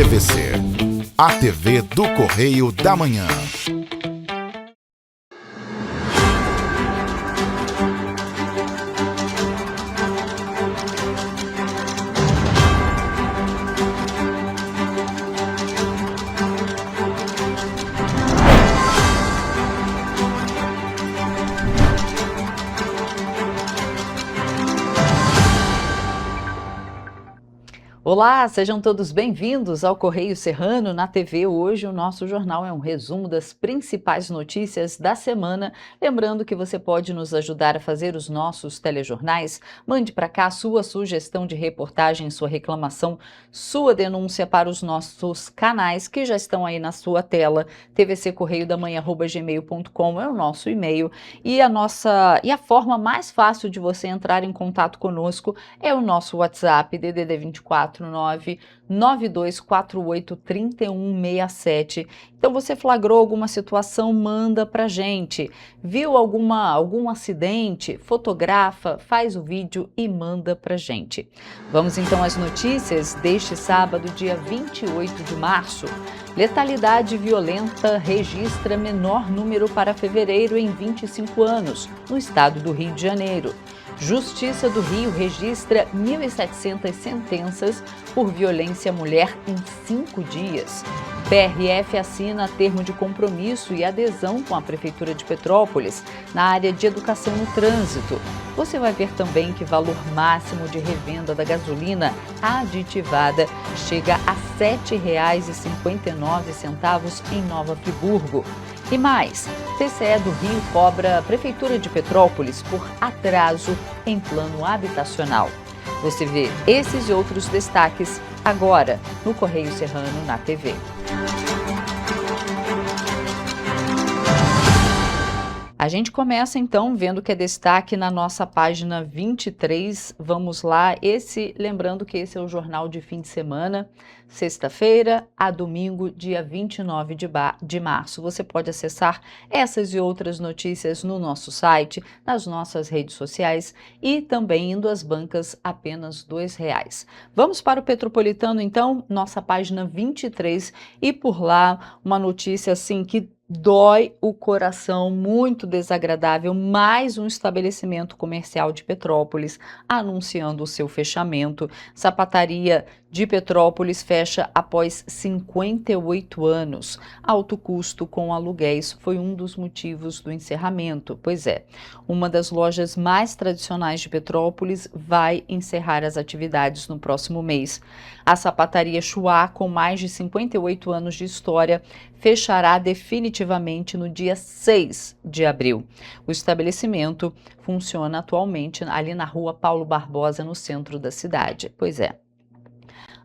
TVC, a TV do Correio da Manhã. Olá, sejam todos bem-vindos ao Correio Serrano na TV. Hoje o nosso jornal é um resumo das principais notícias da semana. Lembrando que você pode nos ajudar a fazer os nossos telejornais. Mande para cá sua sugestão de reportagem, sua reclamação, sua denúncia para os nossos canais que já estão aí na sua tela. tvccorreiodamanhã@gmail.com é o nosso e-mail e a forma mais fácil de você entrar em contato conosco é o nosso WhatsApp DDD 24 992483167. Então você flagrou alguma situação, manda pra gente. Viu algum acidente? Fotografa, faz o vídeo e manda pra gente. Vamos então às notícias deste sábado, dia 28 de março. Letalidade violenta registra menor número para fevereiro em 25 anos, no estado do Rio de Janeiro. Justiça do Rio registra 1.700 sentenças por violência à mulher em 5 dias. PRF assina termo de compromisso e adesão com a Prefeitura de Petrópolis na área de educação no trânsito. Você vai ver também que valor máximo de revenda da gasolina aditivada chega a R$ 7,59 em Nova Friburgo. E mais, TCE do Rio cobra a Prefeitura de Petrópolis por atraso em plano habitacional. Você vê esses e outros destaques agora no Correio Serrano na TV. A gente começa então vendo que é destaque na nossa página 23. Vamos lá, lembrando que esse é o jornal de fim de semana, sexta-feira a domingo, dia 29 de março. Você pode acessar essas e outras notícias no nosso site, nas nossas redes sociais e também indo às bancas apenas R$ 2. Vamos para o Petropolitano então, nossa página 23, e por lá uma notícia assim que dói o coração, muito desagradável. Mais um estabelecimento comercial de Petrópolis anunciando o seu fechamento. Sapataria de Petrópolis fecha após 58 anos. Alto custo com aluguéis foi um dos motivos do encerramento. Pois é, uma das lojas mais tradicionais de Petrópolis vai encerrar as atividades no próximo mês. A sapataria Chuá, com mais de 58 anos de história, fechará definitivamente no dia 6 de abril. O estabelecimento funciona atualmente ali na rua Paulo Barbosa, no centro da cidade. Pois é.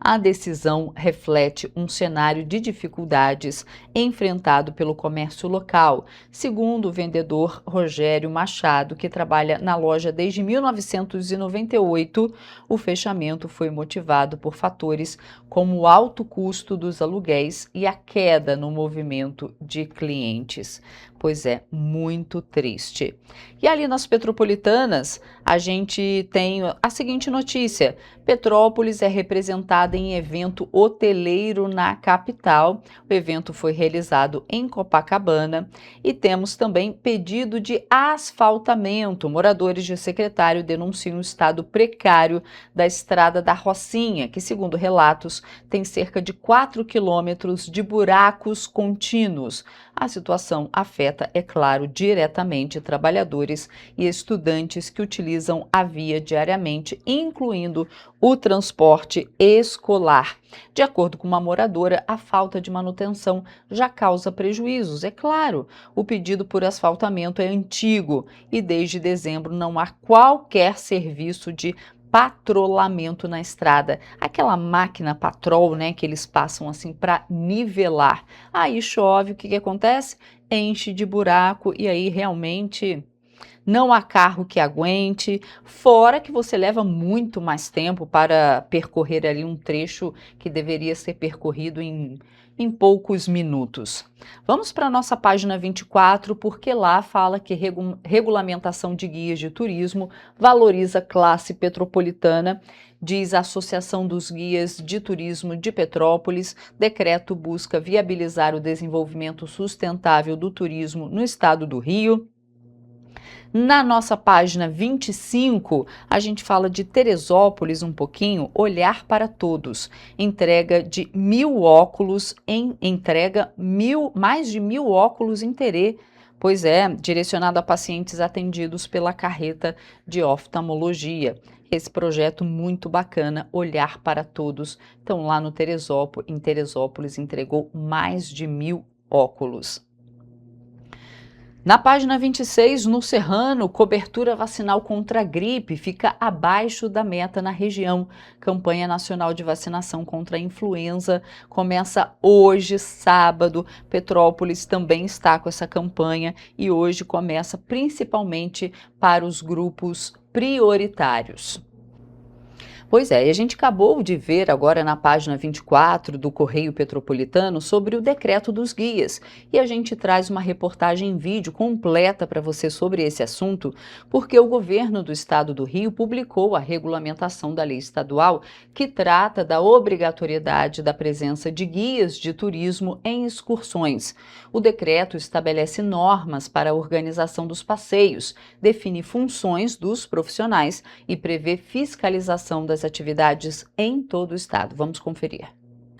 A decisão reflete um cenário de dificuldades enfrentado pelo comércio local, segundo o vendedor Rogério Machado, que trabalha na loja desde 1998. O fechamento foi motivado por fatores como o alto custo dos aluguéis e a queda no movimento de clientes. Pois é, muito triste. E ali nas Petropolitanas, a gente tem a seguinte notícia: Petrópolis é representada em evento hoteleiro na capital. O evento foi realizado em Copacabana e temos também pedido de asfaltamento. Moradores de Secretário denunciam o estado precário da Estrada da Rocinha, que, segundo relatos, tem cerca de 4 quilômetros de buracos contínuos. A situação afeta, é claro, diretamente trabalhadores e estudantes que utilizam a via diariamente, incluindo o transporte escolar. De acordo com uma moradora, a falta de manutenção já causa prejuízos. É claro, o pedido por asfaltamento é antigo e desde dezembro não há qualquer serviço de patrulhamento na estrada, aquela máquina patrol, né, que eles passam assim para nivelar. Aí chove, o que acontece? Enche de buraco e aí realmente não há carro que aguente, fora que você leva muito mais tempo para percorrer ali um trecho que deveria ser percorrido em em poucos minutos. Vamos para a nossa página 24, porque lá fala que regulamentação de guias de turismo valoriza classe petropolitana, diz a Associação dos Guias de Turismo de Petrópolis. Decreto busca viabilizar o desenvolvimento sustentável do turismo no estado do Rio. Na nossa página 25, a gente fala de Teresópolis um pouquinho, olhar para todos. Entrega de 1.000 óculos, mais de 1.000 óculos em Terê. Pois é, direcionado a pacientes atendidos pela carreta de oftalmologia. Esse projeto muito bacana, Olhar para Todos. Então lá no em Teresópolis entregou mais de 1.000 óculos. Na página 26, no Serrano, cobertura vacinal contra a gripe fica abaixo da meta na região. Campanha nacional de vacinação contra a influenza começa hoje, sábado. Petrópolis também está com essa campanha e hoje começa principalmente para os grupos prioritários. Pois é, e a gente acabou de ver agora na página 24 do Correio Petropolitano sobre o decreto dos guias. E a gente traz uma reportagem em vídeo completa para você sobre esse assunto, porque o governo do estado do Rio publicou a regulamentação da lei estadual que trata da obrigatoriedade da presença de guias de turismo em excursões. O decreto estabelece normas para a organização dos passeios, define funções dos profissionais e prevê fiscalização das atividades em todo o estado. Vamos conferir.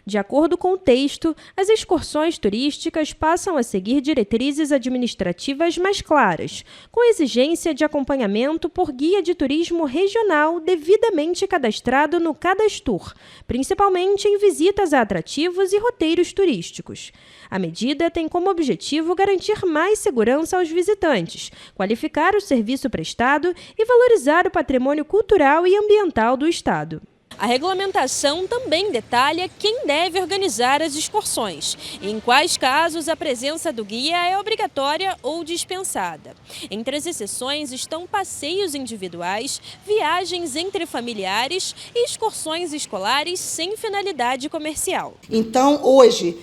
De acordo com o texto, as excursões turísticas passam a seguir diretrizes administrativas mais claras, com exigência de acompanhamento por guia de turismo regional devidamente cadastrado no Cadastur, principalmente em visitas a atrativos e roteiros turísticos. A medida tem como objetivo garantir mais segurança aos visitantes, qualificar o serviço prestado e valorizar o patrimônio cultural e ambiental do estado. A regulamentação também detalha quem deve organizar as excursões e em quais casos a presença do guia é obrigatória ou dispensada. Entre as exceções estão passeios individuais, viagens entre familiares e excursões escolares sem finalidade comercial. Então, hoje,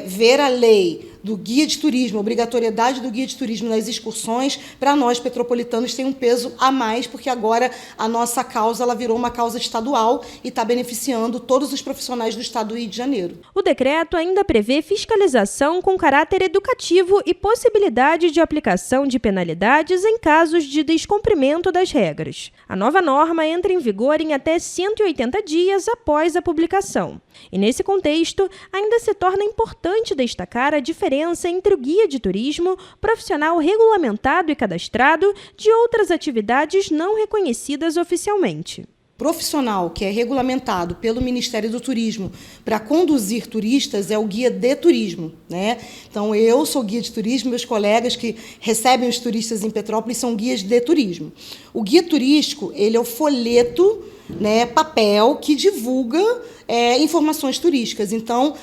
ver a lei do guia de turismo, a obrigatoriedade do guia de turismo nas excursões, para nós petropolitanos tem um peso a mais, porque agora a nossa causa ela virou uma causa estadual e está beneficiando todos os profissionais do estado do Rio de Janeiro. O decreto ainda prevê fiscalização com caráter educativo e possibilidade de aplicação de penalidades em casos de descumprimento das regras. A nova norma entra em vigor em até 180 dias após a publicação. E nesse contexto, ainda se torna importante destacar a diferença entre o guia de turismo, profissional regulamentado e cadastrado, de outras atividades não reconhecidas oficialmente. Profissional que é regulamentado pelo Ministério do Turismo para conduzir turistas é o guia de turismo, né? Então, eu sou guia de turismo, meus colegas que recebem os turistas em Petrópolis são guias de turismo. O guia turístico, ele é o folheto, né, papel que divulga informações turísticas. Então,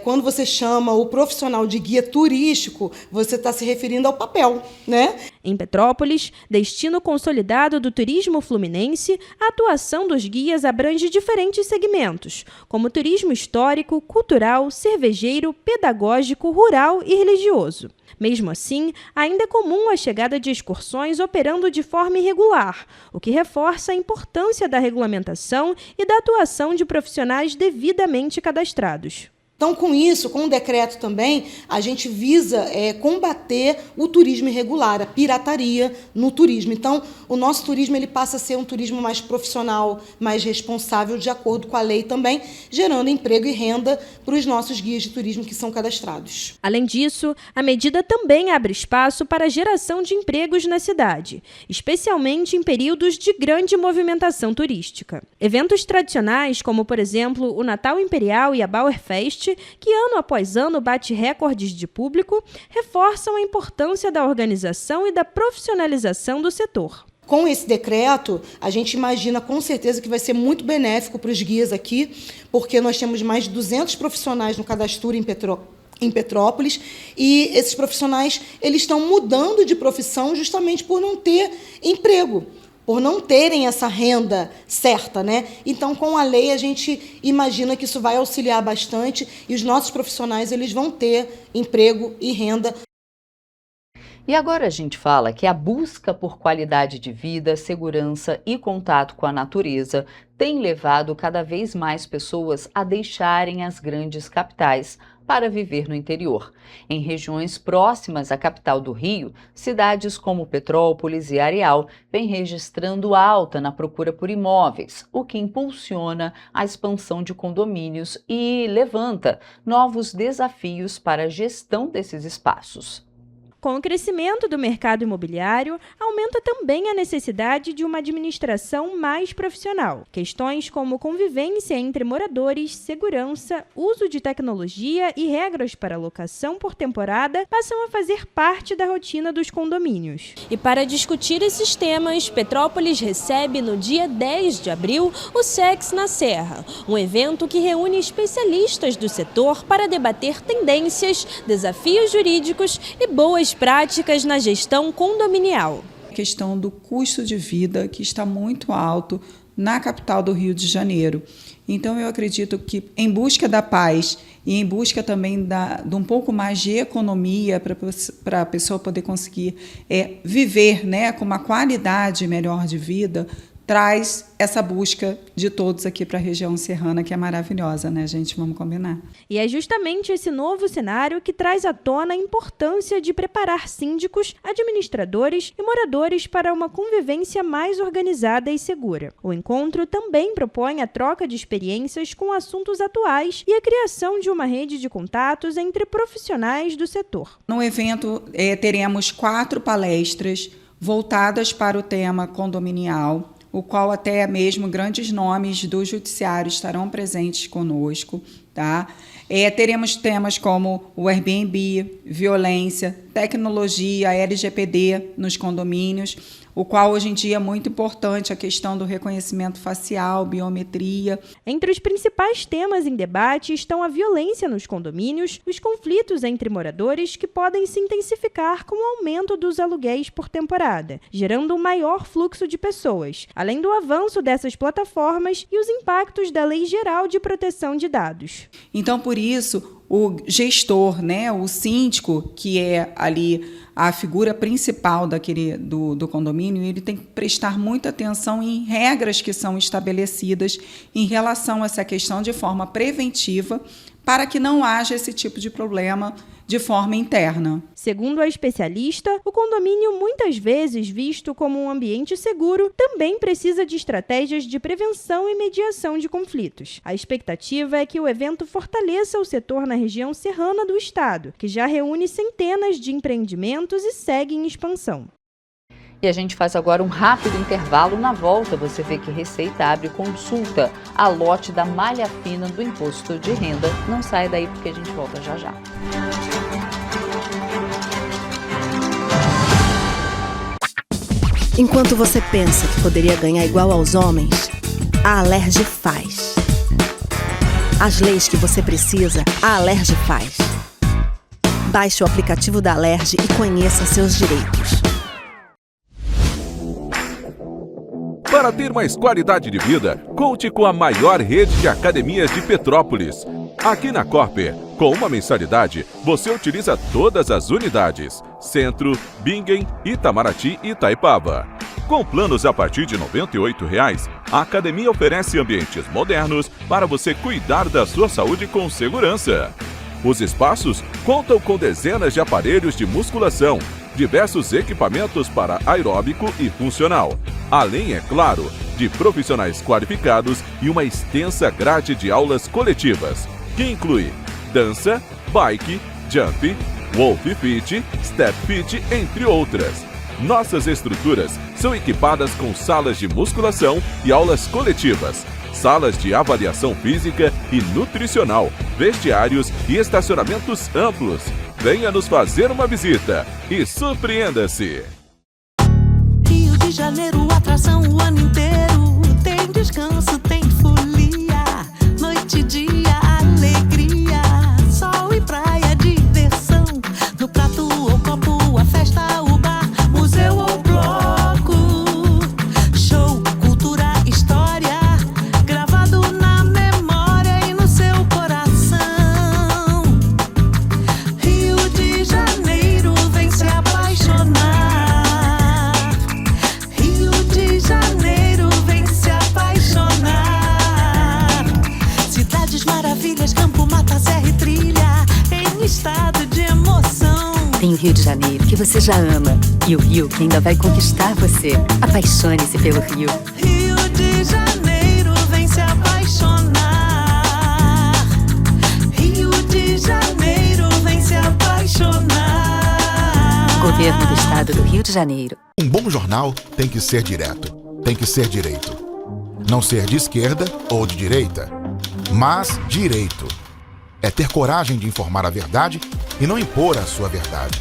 quando você chama o profissional de guia turístico, você está se referindo ao papel, né? Em Petrópolis, destino consolidado do turismo fluminense, a atuação dos guias abrange diferentes segmentos, como turismo histórico, cultural, cervejeiro, pedagógico, rural e religioso. Mesmo assim, ainda é comum a chegada de excursões operando de forma irregular, o que reforça a importância da regulamentação e da atuação de profissionais devidamente cadastrados. Então, com isso, com o decreto também, a gente visa combater o turismo irregular, a pirataria no turismo. Então, o nosso turismo ele passa a ser um turismo mais profissional, mais responsável, de acordo com a lei também, gerando emprego e renda para os nossos guias de turismo que são cadastrados. Além disso, a medida também abre espaço para a geração de empregos na cidade, especialmente em períodos de grande movimentação turística. Eventos tradicionais, como, por exemplo, o Natal Imperial e a Bauerfest, que ano após ano bate recordes de público, reforçam a importância da organização e da profissionalização do setor. Com esse decreto, a gente imagina com certeza que vai ser muito benéfico para os guias aqui, porque nós temos mais de 200 profissionais no cadastro em Petrópolis, e esses profissionais eles estão mudando de profissão justamente por não ter emprego. por não terem essa renda certa, né? Então, com a lei, a gente imagina que isso vai auxiliar bastante e os nossos profissionais eles vão ter emprego e renda. E agora a gente fala que a busca por qualidade de vida, segurança e contato com a natureza tem levado cada vez mais pessoas a deixarem as grandes capitais para viver no interior. Em regiões próximas à capital do Rio, cidades como Petrópolis e Areal vêm registrando alta na procura por imóveis, o que impulsiona a expansão de condomínios e levanta novos desafios para a gestão desses espaços. Com o crescimento do mercado imobiliário, aumenta também a necessidade de uma administração mais profissional. Questões como convivência entre moradores, segurança, uso de tecnologia e regras para locação por temporada passam a fazer parte da rotina dos condomínios. E para discutir esses temas, Petrópolis recebe no dia 10 de abril o SEX na Serra, um evento que reúne especialistas do setor para debater tendências, desafios jurídicos e boas práticas na gestão condominial. A questão do custo de vida, que está muito alto na capital do Rio de Janeiro. Então, eu acredito que, em busca da paz e em busca também de um pouco mais de economia para a pessoa poder conseguir viver, né, com uma qualidade melhor de vida, traz essa busca de todos aqui para a região serrana, que é maravilhosa, né, gente? Vamos combinar. E é justamente esse novo cenário que traz à tona a importância de preparar síndicos, administradores e moradores para uma convivência mais organizada e segura. O encontro também propõe a troca de experiências com assuntos atuais e a criação de uma rede de contatos entre profissionais do setor. No evento, teremos 4 palestras voltadas para o tema condominial, o qual até mesmo grandes nomes do judiciário estarão presentes conosco, tá? Teremos temas como o Airbnb, violência, tecnologia, LGPD nos condomínios, o qual hoje em dia é muito importante a questão do reconhecimento facial, biometria. Entre os principais temas em debate estão a violência nos condomínios, os conflitos entre moradores que podem se intensificar com o aumento dos aluguéis por temporada, gerando um maior fluxo de pessoas, além do avanço dessas plataformas e os impactos da Lei Geral de Proteção de Dados. Então, por isso, o gestor, né, o síndico, que é ali a figura principal do condomínio, ele tem que prestar muita atenção em regras que são estabelecidas em relação a essa questão de forma preventiva, para que não haja esse tipo de problema de forma interna. Segundo a especialista, o condomínio, muitas vezes visto como um ambiente seguro, também precisa de estratégias de prevenção e mediação de conflitos. A expectativa é que o evento fortaleça o setor na região serrana do estado, que já reúne centenas de empreendimentos e segue em expansão. E a gente faz agora um rápido intervalo. Na volta, você vê que Receita abre consulta a lote da malha fina do imposto de renda. Não saia daí porque a gente volta já já. Enquanto você pensa que poderia ganhar igual aos homens, a Alerj faz. As leis que você precisa, a Alerj faz. Baixe o aplicativo da Alerj e conheça seus direitos. Para ter mais qualidade de vida, conte com a maior rede de academias de Petrópolis. Aqui na Corper, com uma mensalidade, você utiliza todas as unidades: Centro, Bingen, Itamaraty e Itaipava. Com planos a partir de R$ 98,00, a academia oferece ambientes modernos para você cuidar da sua saúde com segurança. Os espaços contam com dezenas de aparelhos de musculação, diversos equipamentos para aeróbico e funcional, além, é claro, de profissionais qualificados e uma extensa grade de aulas coletivas, que inclui dança, bike, jump, wolf fit, step fit, entre outras. Nossas estruturas são equipadas com salas de musculação e aulas coletivas, salas de avaliação física e nutricional, vestiários e estacionamentos amplos. Venha nos fazer uma visita e surpreenda-se! Rio de Janeiro, atração o ano inteiro. Tem descanso, tem folia, noite e dia, alegria, sol e praia, diversão. No prato ou copo, a festa, o bar, museu ou bloco, Rio de Janeiro que você já ama e o Rio que ainda vai conquistar você. Apaixone-se pelo Rio. Rio de Janeiro, vem se apaixonar. Rio de Janeiro, vem se apaixonar. Governo do Estado do Rio de Janeiro. Um bom jornal tem que ser direto, tem que ser direito. Não ser de esquerda ou de direita, mas direito. É ter coragem de informar a verdade e não impor a sua verdade.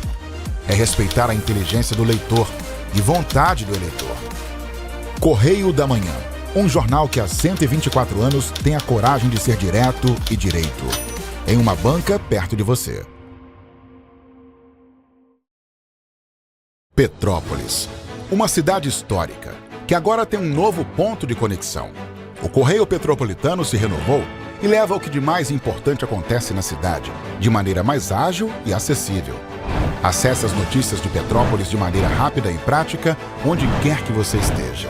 É respeitar a inteligência do leitor e vontade do eleitor. Correio da Manhã, um jornal que há 124 anos tem a coragem de ser direto e direito. Em uma banca perto de você. Petrópolis, uma cidade histórica, que agora tem um novo ponto de conexão. O Correio Petropolitano se renovou e leva o que de mais importante acontece na cidade, de maneira mais ágil e acessível. Acesse as notícias de Petrópolis de maneira rápida e prática, onde quer que você esteja.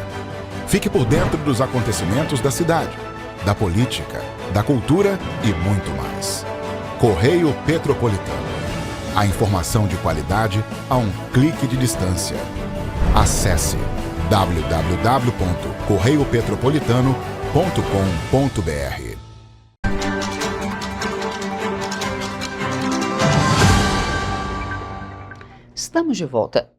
Fique por dentro dos acontecimentos da cidade, da política, da cultura e muito mais. Correio Petropolitano. A informação de qualidade a um clique de distância. Acesse www.correiopetropolitano.com.br. Estamos de volta.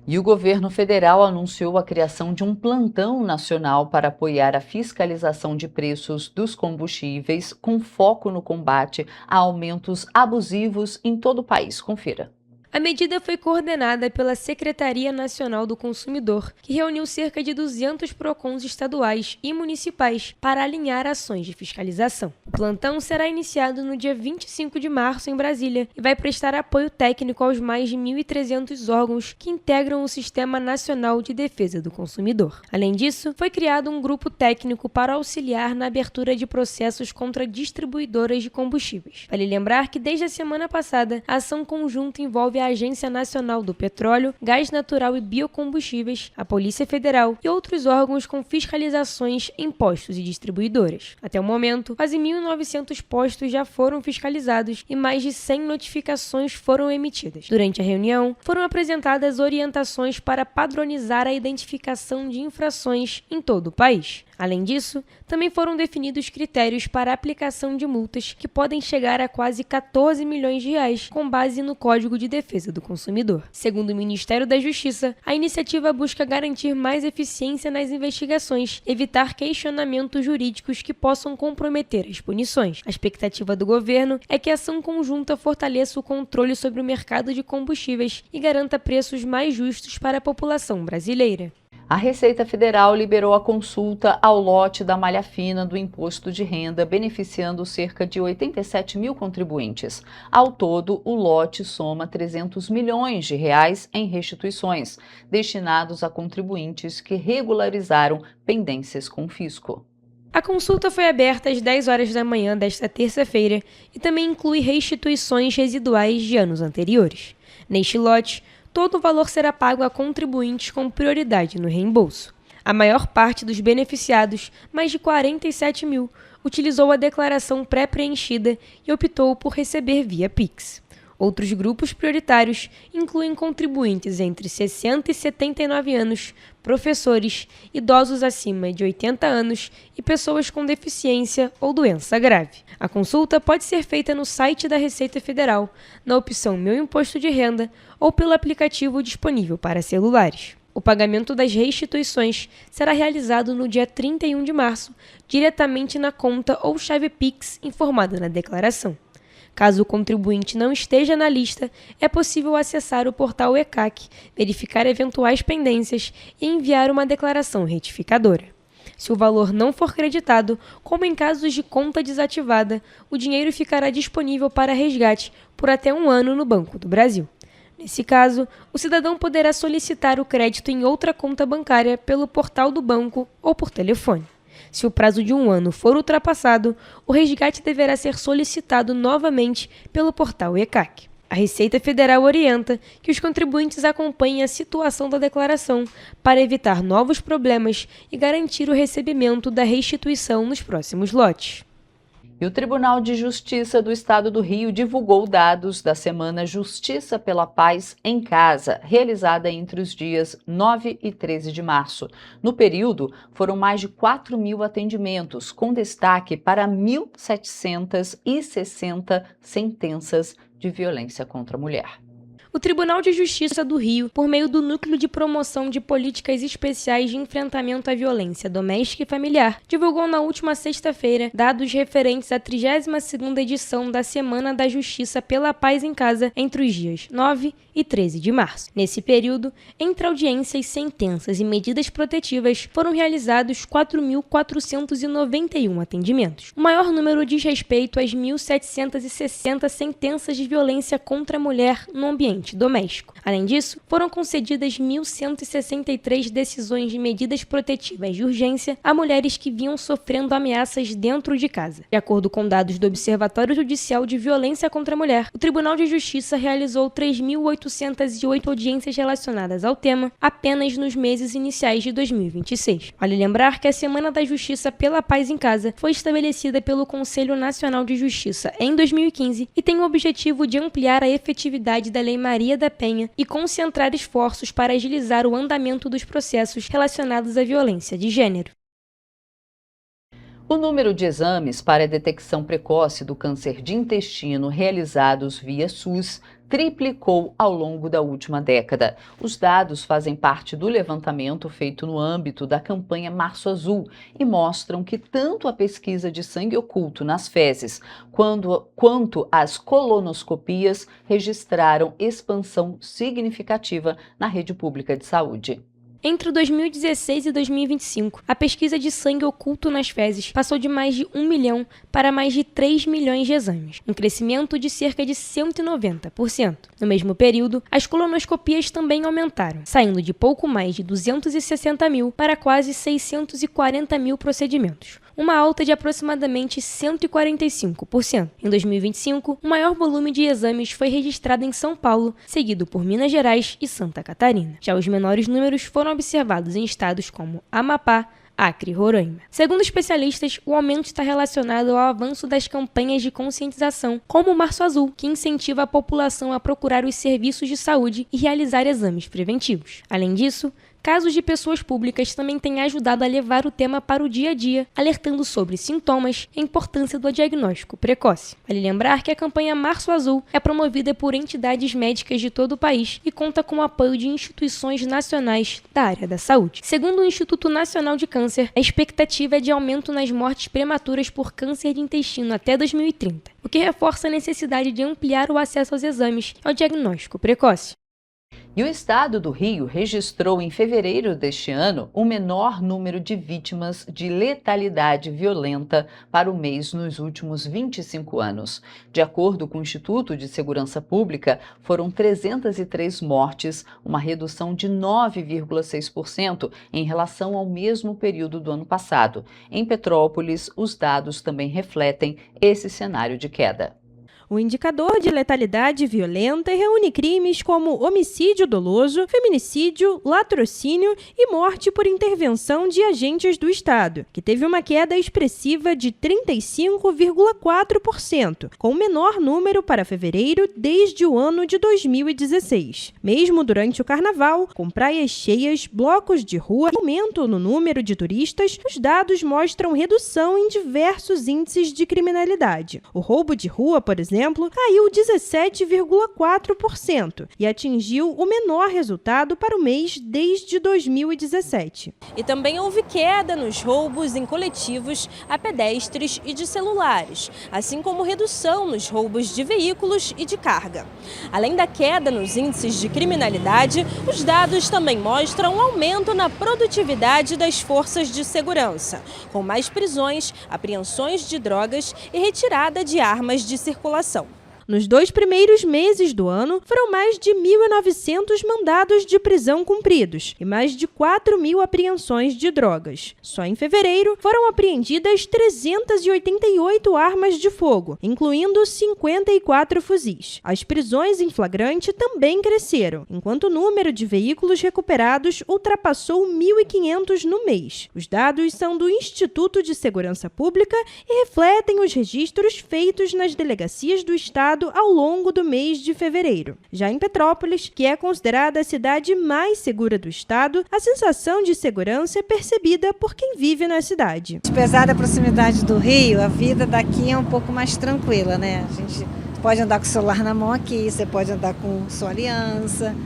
E o governo federal anunciou a criação de um plantão nacional para apoiar a fiscalização de preços dos combustíveis, com foco no combate a aumentos abusivos em todo o país. Confira. A medida foi coordenada pela Secretaria Nacional do Consumidor, que reuniu cerca de 200 PROCONs estaduais e municipais para alinhar ações de fiscalização. O plantão será iniciado no dia 25 de março em Brasília e vai prestar apoio técnico aos mais de 1.300 órgãos que integram o Sistema Nacional de Defesa do Consumidor. Além disso, foi criado um grupo técnico para auxiliar na abertura de processos contra distribuidoras de combustíveis. Vale lembrar que desde a semana passada, a ação conjunta envolve a Agência Nacional do Petróleo, Gás Natural e Biocombustíveis, a Polícia Federal e outros órgãos com fiscalizações em postos e distribuidoras. Até o momento, quase 1.900 postos já foram fiscalizados e mais de 100 notificações foram emitidas. Durante a reunião, foram apresentadas orientações para padronizar a identificação de infrações em todo o país. Além disso, também foram definidos critérios para a aplicação de multas que podem chegar a quase 14 milhões de reais, com base no Código de Defesa do Consumidor. Segundo o Ministério da Justiça, a iniciativa busca garantir mais eficiência nas investigações, evitar questionamentos jurídicos que possam comprometer as punições. A expectativa do governo é que a ação conjunta fortaleça o controle sobre o mercado de combustíveis e garanta preços mais justos para a população brasileira. A Receita Federal liberou a consulta ao lote da malha fina do imposto de renda, beneficiando cerca de 87 mil contribuintes. Ao todo, o lote soma 300 milhões de reais em restituições, destinados a contribuintes que regularizaram pendências com o fisco. A consulta foi aberta às 10 horas da manhã desta terça-feira e também inclui restituições residuais de anos anteriores. Neste lote, todo o valor será pago a contribuintes com prioridade no reembolso. A maior parte dos beneficiados, mais de 47 mil, utilizou a declaração pré-preenchida e optou por receber via Pix. Outros grupos prioritários incluem contribuintes entre 60 e 79 anos, professores, idosos acima de 80 anos e pessoas com deficiência ou doença grave. A consulta pode ser feita no site da Receita Federal, na opção Meu Imposto de Renda ou pelo aplicativo disponível para celulares. O pagamento das restituições será realizado no dia 31 de março, diretamente na conta ou chave Pix informada na declaração. Caso o contribuinte não esteja na lista, é possível acessar o portal ECAC, verificar eventuais pendências e enviar uma declaração retificadora. Se o valor não for creditado, como em casos de conta desativada, o dinheiro ficará disponível para resgate por até 1 ano no Banco do Brasil. Nesse caso, o cidadão poderá solicitar o crédito em outra conta bancária pelo portal do banco ou por telefone. Se o prazo de 1 ano for ultrapassado, o resgate deverá ser solicitado novamente pelo portal ECAC. A Receita Federal orienta que os contribuintes acompanhem a situação da declaração para evitar novos problemas e garantir o recebimento da restituição nos próximos lotes. E o Tribunal de Justiça do Estado do Rio divulgou dados da Semana Justiça pela Paz em Casa, realizada entre os dias 9 e 13 de março. No período, foram mais de 4.000 atendimentos, com destaque para 1.760 sentenças de violência contra a mulher. O Tribunal de Justiça do Rio, por meio do Núcleo de Promoção de Políticas Especiais de Enfrentamento à Violência Doméstica e Familiar, divulgou na última sexta-feira dados referentes à 32ª edição da Semana da Justiça pela Paz em Casa entre os dias 9 e 13 de março. Nesse período, entre audiências, sentenças e medidas protetivas, foram realizados 4.491 atendimentos. O maior número diz respeito às 1.760 sentenças de violência contra a mulher no ambiente doméstico. Além disso, foram concedidas 1.163 decisões de medidas protetivas de urgência a mulheres que vinham sofrendo ameaças dentro de casa. De acordo com dados do Observatório Judicial de Violência contra a Mulher, o Tribunal de Justiça realizou 3.808 audiências relacionadas ao tema apenas nos meses iniciais de 2026. Vale lembrar que a Semana da Justiça pela Paz em Casa foi estabelecida pelo Conselho Nacional de Justiça em 2015 e tem o objetivo de ampliar a efetividade da Lei Maria da Penha e concentrar esforços para agilizar o andamento dos processos relacionados à violência de gênero. O número de exames para a detecção precoce do câncer de intestino realizados via SUS triplicou ao longo da última década. Os dados fazem parte do levantamento feito no âmbito da campanha Março Azul e mostram que tanto a pesquisa de sangue oculto nas fezes quanto as colonoscopias registraram expansão significativa na rede pública de saúde. Entre 2016 e 2025, a pesquisa de sangue oculto nas fezes passou de mais de 1 milhão para mais de 3 milhões de exames, um crescimento de cerca de 190%. No mesmo período, as colonoscopias também aumentaram, saindo de pouco mais de 260 mil para quase 640 mil procedimentos, uma alta de aproximadamente 145%. Em 2025, o maior volume de exames foi registrado em São Paulo, seguido por Minas Gerais e Santa Catarina. Já os menores números foram observados em estados como Amapá, Acre e Roraima. Segundo especialistas, o aumento está relacionado ao avanço das campanhas de conscientização, como o Março Azul, que incentiva a população a procurar os serviços de saúde e realizar exames preventivos. Além disso, casos de pessoas públicas também têm ajudado a levar o tema para o dia a dia, alertando sobre sintomas e a importância do diagnóstico precoce. Vale lembrar que a campanha Março Azul é promovida por entidades médicas de todo o país e conta com o apoio de instituições nacionais da área da saúde. Segundo o Instituto Nacional de Câncer, a expectativa é de aumento nas mortes prematuras por câncer de intestino até 2030, o que reforça a necessidade de ampliar o acesso aos exames e ao diagnóstico precoce. E o estado do Rio registrou em fevereiro deste ano o menor número de vítimas de letalidade violenta para o mês nos últimos 25 anos. De acordo com o Instituto de Segurança Pública, foram 303 mortes, uma redução de 9,6% em relação ao mesmo período do ano passado. Em Petrópolis, os dados também refletem esse cenário de queda. O indicador de letalidade violenta reúne crimes como homicídio doloso, feminicídio, latrocínio e morte por intervenção de agentes do Estado, que teve uma queda expressiva de 35,4%, com o menor número para fevereiro desde o ano de 2016. Mesmo durante o Carnaval, com praias cheias, blocos de rua e aumento no número de turistas, os dados mostram redução em diversos índices de criminalidade. O roubo de rua, por exemplo, caiu 17,4% e atingiu o menor resultado para o mês desde 2017. E também houve queda nos roubos em coletivos a pedestres e de celulares, assim como redução nos roubos de veículos e de carga. Além da queda nos índices de criminalidade, os dados também mostram um aumento na produtividade das forças de segurança, com mais prisões, apreensões de drogas e retirada de armas de circulação. Nos 2 primeiros meses do ano, foram mais de 1.900 mandados de prisão cumpridos e mais de 4.000 apreensões de drogas. Só em fevereiro, foram apreendidas 388 armas de fogo, incluindo 54 fuzis. As prisões em flagrante também cresceram, enquanto o número de veículos recuperados ultrapassou 1.500 no mês. Os dados são do Instituto de Segurança Pública e refletem os registros feitos nas delegacias do estado ao longo do mês de fevereiro. Já em Petrópolis, que é considerada a cidade mais segura do estado, a sensação de segurança é percebida por quem vive na cidade. Apesar da proximidade do Rio, a vida daqui é um pouco mais tranquila, né? A gente pode andar com o celular na mão aqui, você pode andar com sua aliança,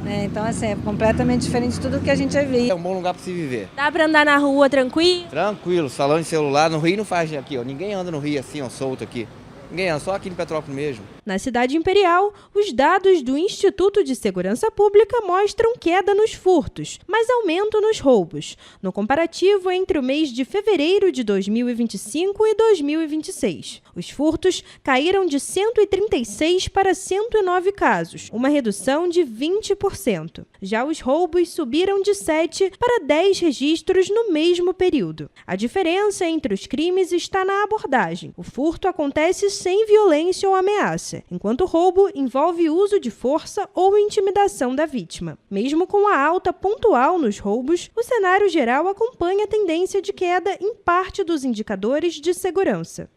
né? Então, assim, é completamente diferente de tudo que a gente já viu. É um bom lugar para se viver. Dá para andar na rua tranquilo? Tranquilo, salão de celular. No Rio não faz aqui, ó. Ninguém anda no Rio assim, ó, solto aqui. Ninguém anda, só aqui em Petrópolis mesmo. Na cidade imperial, os dados do Instituto de Segurança Pública mostram queda nos furtos, mas aumento nos roubos, no comparativo entre o mês de fevereiro de 2025 e 2026. Os furtos caíram de 136 para 109 casos, uma redução de 20%. Já os roubos subiram de 7 para 10 registros no mesmo período. A diferença entre os crimes está na abordagem. O furto acontece sem violência ou ameaça, enquanto o roubo envolve uso de força ou intimidação da vítima. Mesmo com a alta pontual nos roubos, o cenário geral acompanha a tendência de queda em parte dos indicadores de segurança.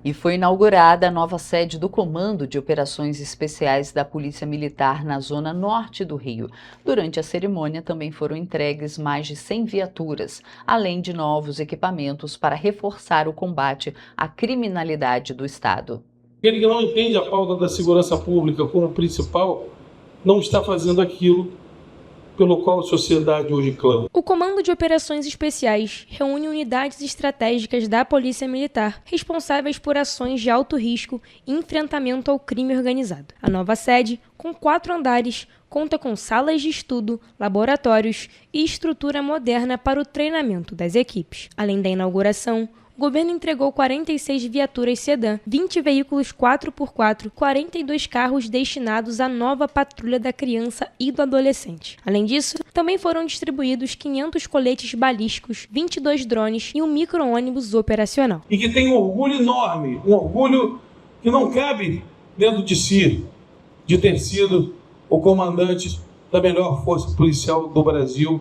E foi inaugurada a nova sede do Comando de Operações Especiais da Polícia Militar na zona norte do Rio. Durante a cerimônia também foram entregues mais de 100 viaturas, além de novos equipamentos para reforçar o combate à criminalidade do estado. Aquele que não entende a pauta da segurança pública como principal não está fazendo aquilo pelo qual a sociedade hoje clama. O Comando de Operações Especiais reúne unidades estratégicas da Polícia Militar responsáveis por ações de alto risco e enfrentamento ao crime organizado. A nova sede, com 4 andares, conta com salas de estudo, laboratórios e estrutura moderna para o treinamento das equipes. Além da inauguração, o governo entregou 46 viaturas sedã, 20 veículos 4x4, 42 carros destinados à nova patrulha da criança e do adolescente. Além disso, também foram distribuídos 500 coletes balísticos, 22 drones e um micro-ônibus operacional. E que tem um orgulho enorme, um orgulho que não cabe dentro de si, de ter sido o comandante da melhor força policial do Brasil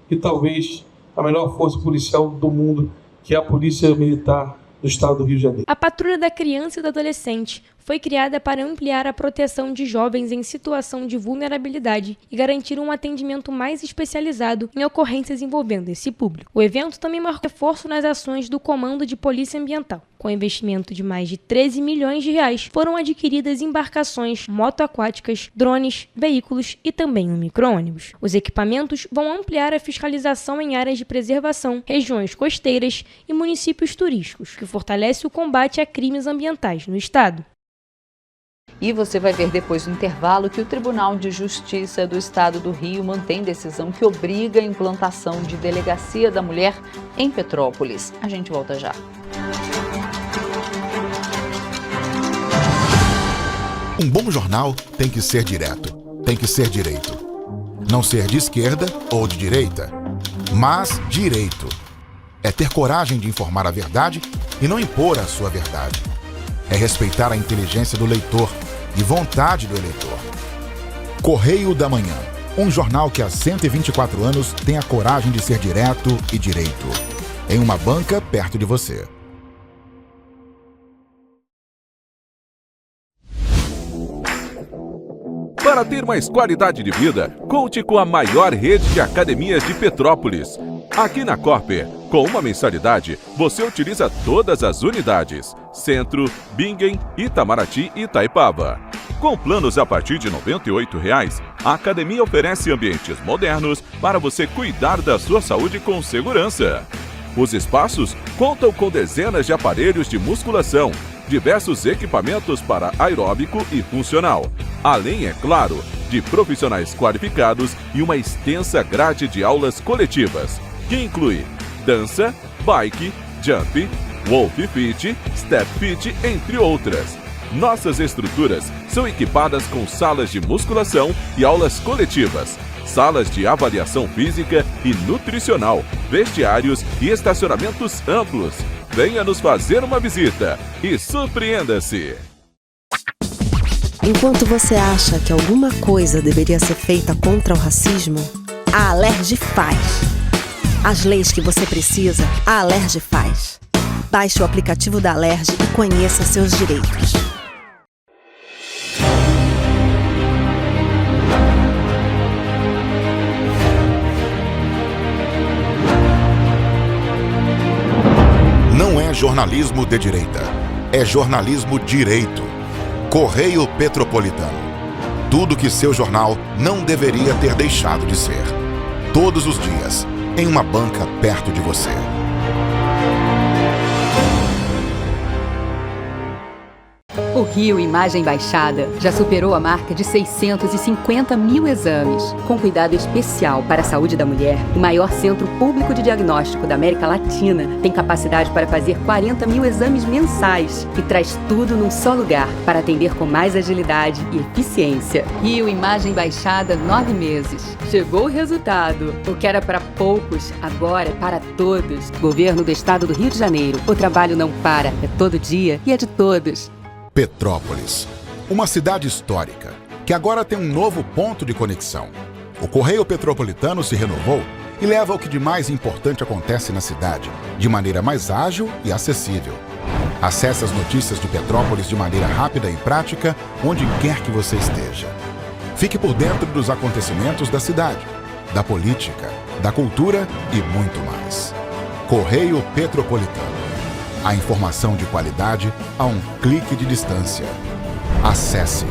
e talvez a melhor força policial do mundo, que é a Polícia Militar do Estado do Rio de Janeiro. A Patrulha da Criança e do Adolescente foi criada para ampliar a proteção de jovens em situação de vulnerabilidade e garantir um atendimento mais especializado em ocorrências envolvendo esse público. O evento também marcou reforço nas ações do Comando de Polícia Ambiental. Com investimento de mais de 13 milhões de reais, foram adquiridas embarcações, motoaquáticas, drones, veículos e também um micro-ônibus. Os equipamentos vão ampliar a fiscalização em áreas de preservação, regiões costeiras e municípios turísticos, que fortalece o combate a crimes ambientais no estado. E você vai ver depois do intervalo que o Tribunal de Justiça do Estado do Rio mantém decisão que obriga a implantação de Delegacia da Mulher em Petrópolis. A gente volta já. Um bom jornal tem que ser direto, tem que ser direito. Não ser de esquerda ou de direita, mas direito. É ter coragem de informar a verdade e não impor a sua verdade. É respeitar a inteligência do leitor e vontade do eleitor. Correio da Manhã, um jornal que há 124 anos tem a coragem de ser direto e direito. Em uma banca perto de você. Para ter mais qualidade de vida, conte com a maior rede de academias de Petrópolis. Aqui na Corper, com uma mensalidade, você utiliza todas as unidades: Centro, Bingen, Itamaraty e Itaipava. Com planos a partir de R$ 98,00, a academia oferece ambientes modernos para você cuidar da sua saúde com segurança. Os espaços contam com dezenas de aparelhos de musculação, diversos equipamentos para aeróbico e funcional, além, é claro, de profissionais qualificados e uma extensa grade de aulas coletivas, que inclui dança, bike, jump, wolf fit, step fit, entre outras. Nossas estruturas são equipadas com salas de musculação e aulas coletivas, salas de avaliação física e nutricional, vestiários e estacionamentos amplos. Venha nos fazer uma visita e surpreenda-se! Enquanto você acha que alguma coisa deveria ser feita contra o racismo, a Alerj faz. As leis que você precisa, a Alerj faz. Baixe o aplicativo da Alerj e conheça seus direitos. Não é jornalismo de direita, é jornalismo direito. Correio Petropolitano. Tudo que seu jornal não deveria ter deixado de ser. Todos os dias, em uma banca perto de você. O Rio Imagem Baixada já superou a marca de 650 mil exames. Com cuidado especial para a saúde da mulher, o maior centro público de diagnóstico da América Latina tem capacidade para fazer 40 mil exames mensais e traz tudo num só lugar para atender com mais agilidade e eficiência. Rio Imagem Baixada, 9 meses. Chegou o resultado. O que era para poucos, agora é para todos. Governo do Estado do Rio de Janeiro. O trabalho não para, é todo dia e é de todos. Petrópolis, uma cidade histórica, que agora tem um novo ponto de conexão. O Correio Petropolitano se renovou e leva o que de mais importante acontece na cidade, de maneira mais ágil e acessível. Acesse as notícias de Petrópolis de maneira rápida e prática, onde quer que você esteja. Fique por dentro dos acontecimentos da cidade, da política, da cultura e muito mais. Correio Petropolitano. A informação de qualidade a um clique de distância. Acesse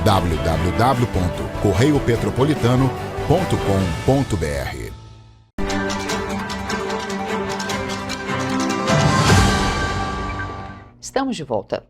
www.correiopetropolitano.com.br. Estamos de volta.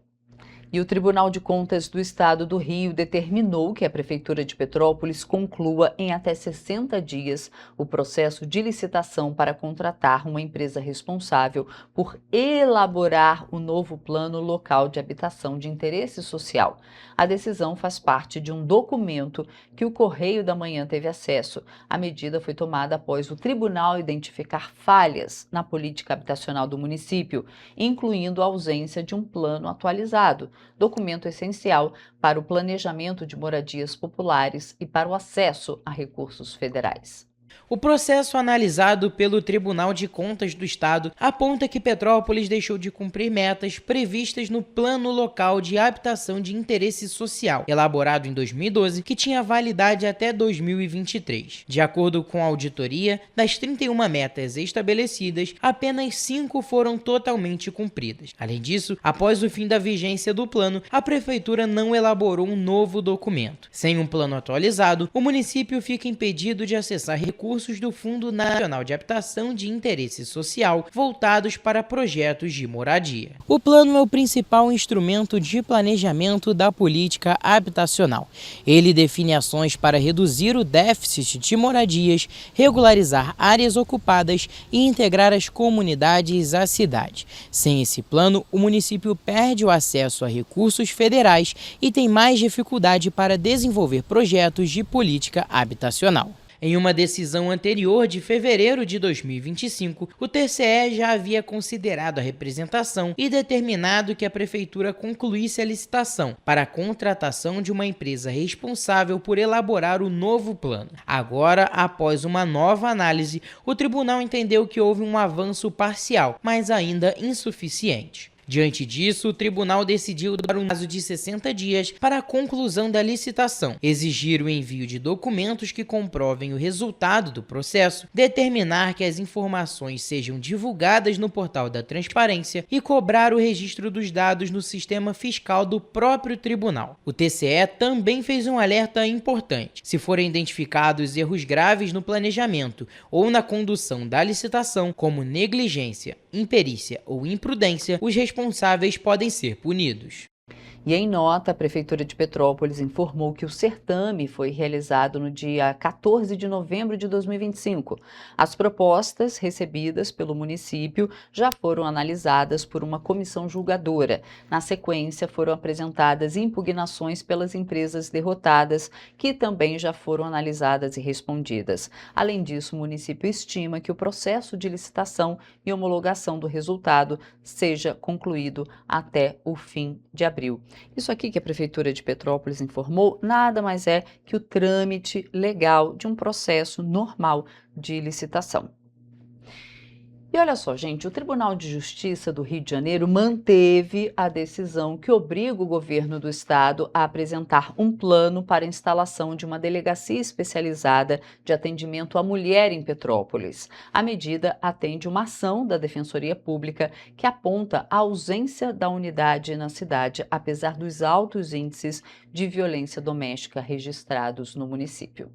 E o Tribunal de Contas do Estado do Rio determinou que a Prefeitura de Petrópolis conclua em até 60 dias o processo de licitação para contratar uma empresa responsável por elaborar o novo Plano Local de Habitação de Interesse Social. A decisão faz parte de um documento que o Correio da Manhã teve acesso. A medida foi tomada após o tribunal identificar falhas na política habitacional do município, incluindo a ausência de um plano atualizado, documento essencial para o planejamento de moradias populares e para o acesso a recursos federais. O processo analisado pelo Tribunal de Contas do Estado aponta que Petrópolis deixou de cumprir metas previstas no Plano Local de Habitação de Interesse Social, elaborado em 2012, que tinha validade até 2023. De acordo com a auditoria, das 31 metas estabelecidas, apenas 5 foram totalmente cumpridas. Além disso, após o fim da vigência do plano, a Prefeitura não elaborou um novo documento. Sem um plano atualizado, o município fica impedido de acessar recursos do Fundo Nacional de Habitação de Interesse Social voltados para projetos de moradia. O plano é o principal instrumento de planejamento da política habitacional. Ele define ações para reduzir o déficit de moradias, regularizar áreas ocupadas e integrar as comunidades à cidade. Sem esse plano, o município perde o acesso a recursos federais e tem mais dificuldade para desenvolver projetos de política habitacional. Em uma decisão anterior de fevereiro de 2025, o TCE já havia considerado a representação e determinado que a Prefeitura concluísse a licitação para a contratação de uma empresa responsável por elaborar o novo plano. Agora, após uma nova análise, o tribunal entendeu que houve um avanço parcial, mas ainda insuficiente. Diante disso, o tribunal decidiu dar um prazo de 60 dias para a conclusão da licitação, exigir o envio de documentos que comprovem o resultado do processo, determinar que as informações sejam divulgadas no portal da transparência e cobrar o registro dos dados no sistema fiscal do próprio tribunal. O TCE também fez um alerta importante. Se forem identificados erros graves no planejamento ou na condução da licitação, como negligência, imperícia ou imprudência, os responsáveis podem ser punidos. E em nota, a Prefeitura de Petrópolis informou que o certame foi realizado no dia 14 de novembro de 2025. As propostas recebidas pelo município já foram analisadas por uma comissão julgadora. Na sequência, foram apresentadas impugnações pelas empresas derrotadas, que também já foram analisadas e respondidas. Além disso, o município estima que o processo de licitação e homologação do resultado seja concluído até o fim de abril. Isso aqui que a Prefeitura de Petrópolis informou nada mais é que o trâmite legal de um processo normal de licitação. E olha só, gente, o Tribunal de Justiça do Rio de Janeiro manteve a decisão que obriga o governo do estado a apresentar um plano para a instalação de uma delegacia especializada de atendimento à mulher em Petrópolis. A medida atende uma ação da Defensoria Pública que aponta a ausência da unidade na cidade, apesar dos altos índices de violência doméstica registrados no município.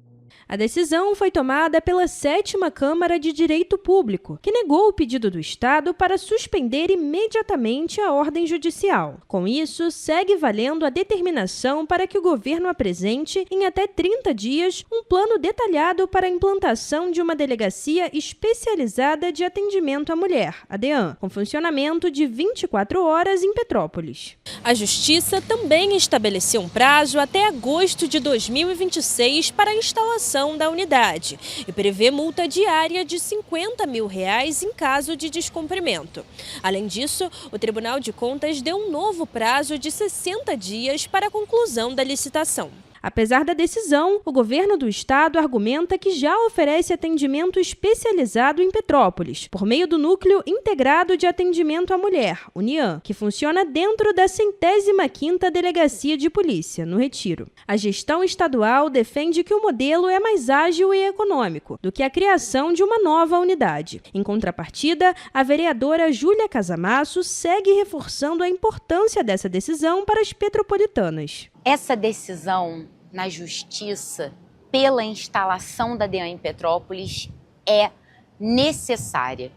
A decisão foi tomada pela 7ª Câmara de Direito Público, que negou o pedido do Estado para suspender imediatamente a ordem judicial. Com isso, segue valendo a determinação para que o governo apresente, em até 30 dias, um plano detalhado para a implantação de uma delegacia especializada de atendimento à mulher, a DEAN, com funcionamento de 24 horas em Petrópolis. A Justiça também estabeleceu um prazo até agosto de 2026 para a instalação da unidade e prevê multa diária de R$50 mil em caso de descumprimento. Além disso, o Tribunal de Contas deu um novo prazo de 60 dias para a conclusão da licitação. Apesar da decisão, o governo do estado argumenta que já oferece atendimento especializado em Petrópolis, por meio do Núcleo Integrado de Atendimento à Mulher, o NIAM, que funciona dentro da 105ª Delegacia de Polícia, no Retiro. A gestão estadual defende que o modelo é mais ágil e econômico do que a criação de uma nova unidade. Em contrapartida, a vereadora Júlia Casamasso segue reforçando a importância dessa decisão para as petropolitanas. Essa decisão na Justiça pela instalação da DEAN em Petrópolis é necessária,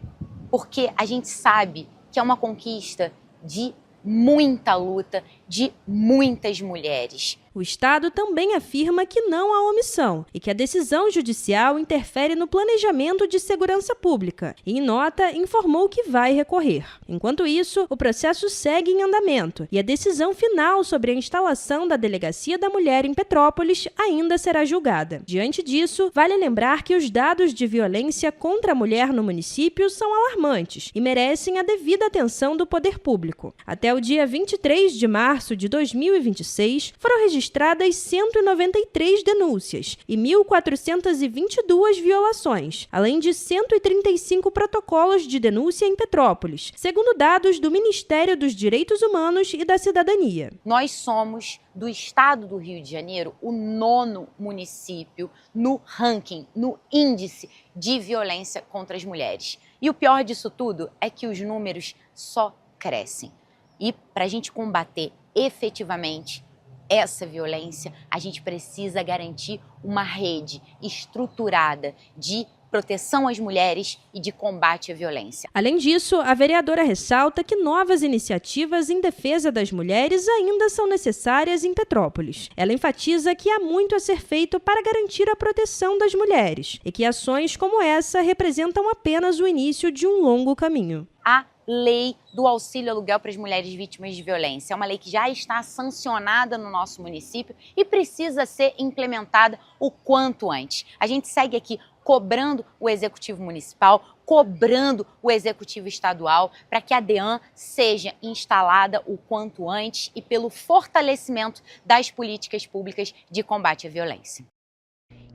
porque a gente sabe que é uma conquista de muita luta de muitas mulheres. O Estado também afirma que não há omissão e que a decisão judicial interfere no planejamento de segurança pública e, em nota, informou que vai recorrer. Enquanto isso, o processo segue em andamento e a decisão final sobre a instalação da Delegacia da Mulher em Petrópolis ainda será julgada. Diante disso, vale lembrar que os dados de violência contra a mulher no município são alarmantes e merecem a devida atenção do poder público. Até o dia 23 de março de 2026, foram registradas 193 denúncias e 1.422 violações, além de 135 protocolos de denúncia em Petrópolis, segundo dados do Ministério dos Direitos Humanos e da Cidadania. Nós somos, do estado do Rio de Janeiro, o 9º município no ranking, no índice de violência contra as mulheres. E o pior disso tudo é que os números só crescem. E para a gente combater efetivamente essa violência, a gente precisa garantir uma rede estruturada de proteção às mulheres e de combate à violência. Além disso, a vereadora ressalta que novas iniciativas em defesa das mulheres ainda são necessárias em Petrópolis. Ela enfatiza que há muito a ser feito para garantir a proteção das mulheres e que ações como essa representam apenas o início de um longo caminho. A lei do auxílio aluguel para as mulheres vítimas de violência. É uma lei que já está sancionada no nosso município e precisa ser implementada o quanto antes. A gente segue aqui cobrando o Executivo Municipal, cobrando o Executivo Estadual para que a DEAN seja instalada o quanto antes e pelo fortalecimento das políticas públicas de combate à violência.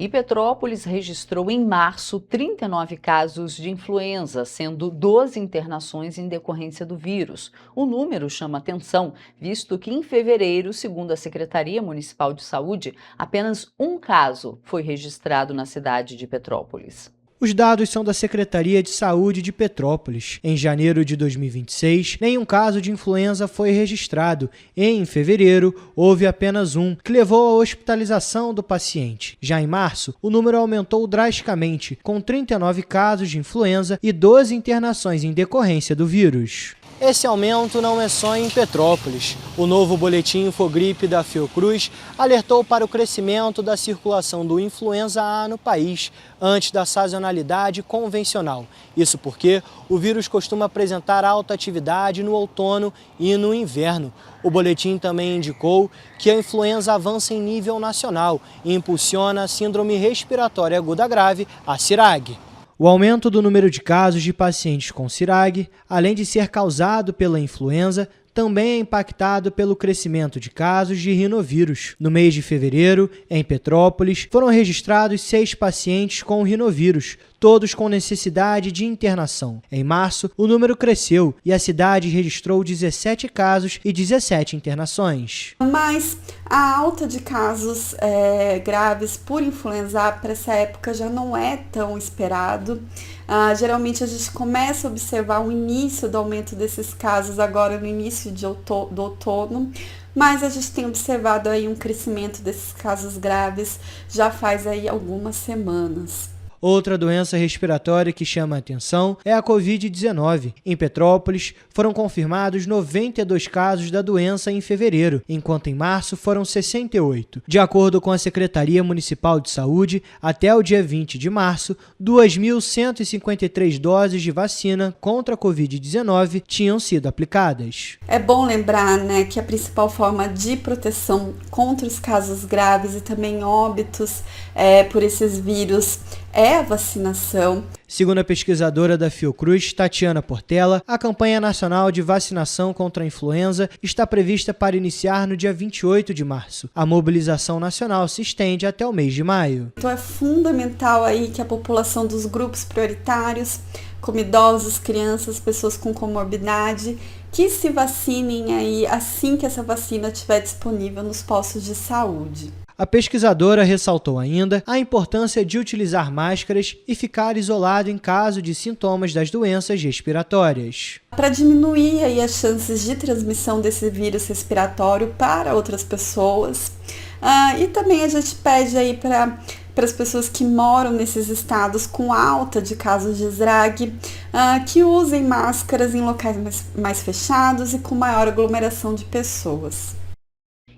E Petrópolis registrou em março 39 casos de influenza, sendo 12 internações em decorrência do vírus. O número chama atenção, visto que em fevereiro, segundo a Secretaria Municipal de Saúde, apenas um caso foi registrado na cidade de Petrópolis. Os dados são da Secretaria de Saúde de Petrópolis. Em janeiro de 2026, nenhum caso de influenza foi registrado e, em fevereiro, houve apenas um, que levou à hospitalização do paciente. Já em março, o número aumentou drasticamente, com 39 casos de influenza e 12 internações em decorrência do vírus. Esse aumento não é só em Petrópolis. O novo boletim Infogripe da Fiocruz alertou para o crescimento da circulação do influenza A no país, antes da sazonalidade convencional. Isso porque o vírus costuma apresentar alta atividade no outono e no inverno. O boletim também indicou que a influenza avança em nível nacional e impulsiona a síndrome respiratória aguda grave, a CIRAG. O aumento do número de casos de pacientes com CIRAG, além de ser causado pela influenza, também é impactado pelo crescimento de casos de rinovírus. No mês de fevereiro, em Petrópolis, foram registrados 6 pacientes com rinovírus, todos com necessidade de internação. Em março, o número cresceu e a cidade registrou 17 casos e 17 internações. Mas a alta de casos graves por influenza A para essa época já não é tão esperado. Geralmente a gente começa a observar o início do aumento desses casos agora no início do outono, mas a gente tem observado aí um crescimento desses casos graves já faz aí algumas semanas. Outra doença respiratória que chama a atenção é a Covid-19. Em Petrópolis, foram confirmados 92 casos da doença em fevereiro, enquanto em março foram 68. De acordo com a Secretaria Municipal de Saúde, até o dia 20 de março, 2.153 doses de vacina contra a Covid-19 tinham sido aplicadas. É bom lembrar, que a principal forma de proteção contra os casos graves e também óbitos por esses vírus é a vacinação. Segundo a pesquisadora da Fiocruz, Tatiana Portela, a campanha nacional de vacinação contra a influenza está prevista para iniciar no dia 28 de março. A mobilização nacional se estende até o mês de maio. Então é fundamental aí que a população dos grupos prioritários, como idosos, crianças, pessoas com comorbidade, que se vacinem aí assim que essa vacina estiver disponível nos postos de saúde. A pesquisadora ressaltou ainda a importância de utilizar máscaras e ficar isolado em caso de sintomas das doenças respiratórias. Para diminuir aí as chances de transmissão desse vírus respiratório para outras pessoas. E também a gente pede aí para as pessoas que moram nesses estados com alta de casos de CIRAG, que usem máscaras em locais mais fechados e com maior aglomeração de pessoas.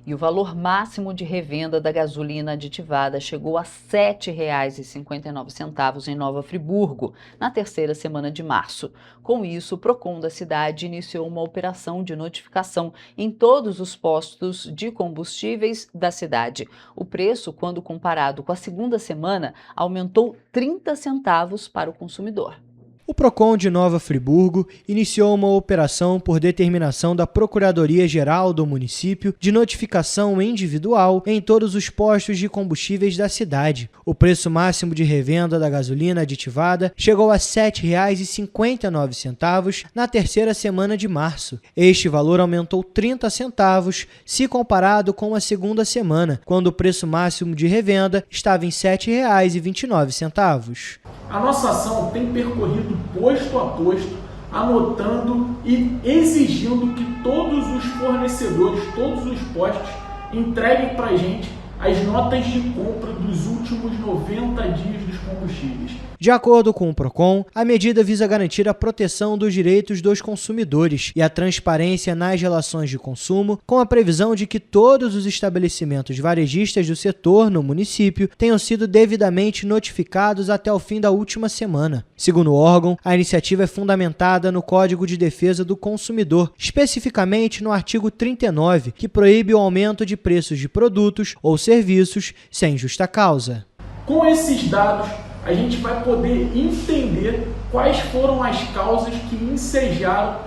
E o valor máximo de revenda da gasolina aditivada chegou a R$ 7,59 em Nova Friburgo, na terceira semana de março. Com isso, o PROCON da cidade iniciou uma operação de notificação em todos os postos de combustíveis da cidade. O preço, quando comparado com a segunda semana, aumentou 30 centavos para o consumidor. O PROCON de Nova Friburgo iniciou uma operação por determinação da Procuradoria-Geral do município de notificação individual em todos os postos de combustíveis da cidade. O preço máximo de revenda da gasolina aditivada chegou a R$ 7,59 na terceira semana de março. Este valor aumentou 30 centavos se comparado com a segunda semana, quando o preço máximo de revenda estava em R$ 7,29. A nossa ação tem percorrido posto a posto, anotando e exigindo que todos os fornecedores, todos os postos, entreguem para a gente as notas de compra dos últimos 90 dias dos combustíveis. De acordo com o PROCON, a medida visa garantir a proteção dos direitos dos consumidores e a transparência nas relações de consumo, com a previsão de que todos os estabelecimentos varejistas do setor no município tenham sido devidamente notificados até o fim da última semana. Segundo o órgão, a iniciativa é fundamentada no Código de Defesa do Consumidor, especificamente no artigo 39, que proíbe o aumento de preços de produtos ou serviços sem justa causa. Com esses dados, a gente vai poder entender quais foram as causas que ensejaram